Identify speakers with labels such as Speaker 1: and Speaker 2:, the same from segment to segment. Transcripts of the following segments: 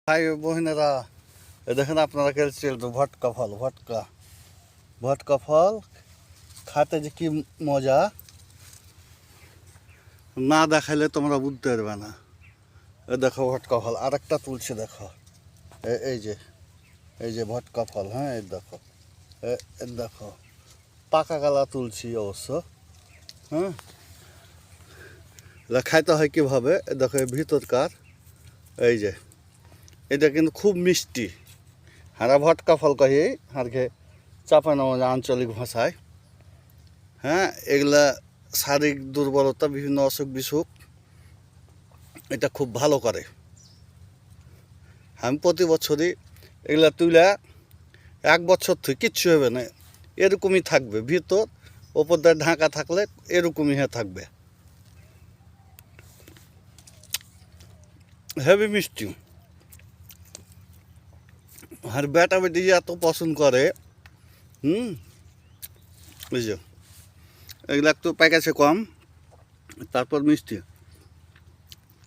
Speaker 1: ভাই বোনেরা, দেখেন আপনারা খেলছিল তো ভটকা ফল। ভটকা ফল খাতে যে কি মজা, না দেখাইলে তোমরা বুঝতে পারবে না। দেখো ভটকা ফল, আরেকটা তুলছে দেখো। এই যে ভটকা ফল। হ্যাঁ, এই দেখো, দেখো পাকা গালা তুলছি অবশ্য। হ্যাঁ, খাইতে হয় কীভাবে দেখো, এই ভিতরকার এই যে এটা কিন্তু খুব মিষ্টি। হারা ভটকা ফল কহি হারকে চাপানো আঞ্চলিক ভাষায়। হ্যাঁ, এগুলা শারীরিক দুর্বলতা, বিভিন্ন অসুখ বিসুখ এটা খুব ভালো করে। আমি প্রতি বছরই এগুলা তুলে 1 বছর থেকে কিচ্ছু হবে না, এরকমই থাকবে। ভিতর ওপর দিয়ে ঢাকা থাকলে এরকমই হয়ে থাকবে। হেভি মিষ্টি। আর বেটা বেটি এত পছন্দ করে। বুঝছো, এগুলা একটু প্যাকেজে কম, তারপর মিষ্টি।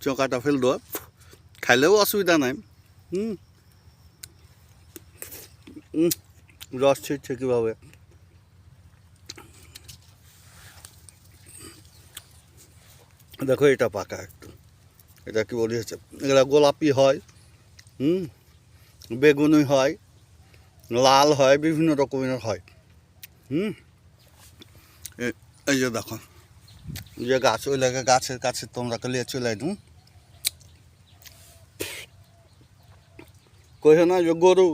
Speaker 1: চোকাটা ফেল দো, খাইলেও অসুবিধা নাই। রস ছিটছে কীভাবে, দেখো এটা পাকা একটু। এটা কি বলি হচ্ছে, এগুলা গোলাপি হয়, বেগুনি হয়, লাল হয়, বিভিন্ন রকমের হয়। এই যে দেখো, যে গাছ, ওই লাগে গাছের কাছে তোমরা লিয়ে চলে আইনু। কইহে না যে গরু,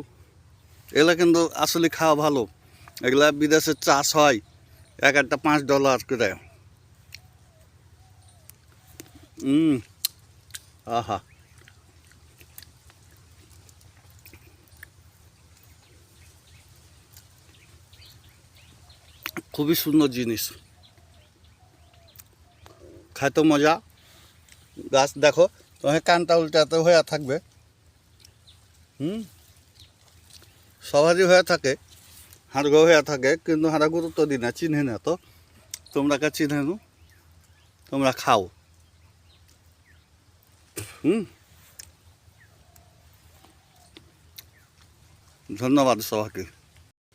Speaker 1: এগুলা কিন্তু আসলে খাওয়া ভালো। এগুলা বিদেশে চাষ হয়, এক একটা $5 করে। আহা, খুবই সুন্দর জিনিস, খাইতে মজা। গাছ দেখো, তোমার কানটা উল্টাতে হয়ে থাকবে। সবারই হয়ে থাকে, হাড়গো হয়ে থাকে, কিন্তু হারা গুরুত্ব দিই না, চিনে না তো। তোমরা কে চিনে নু, তোমরা খাও। ধন্যবাদ সবাইকে।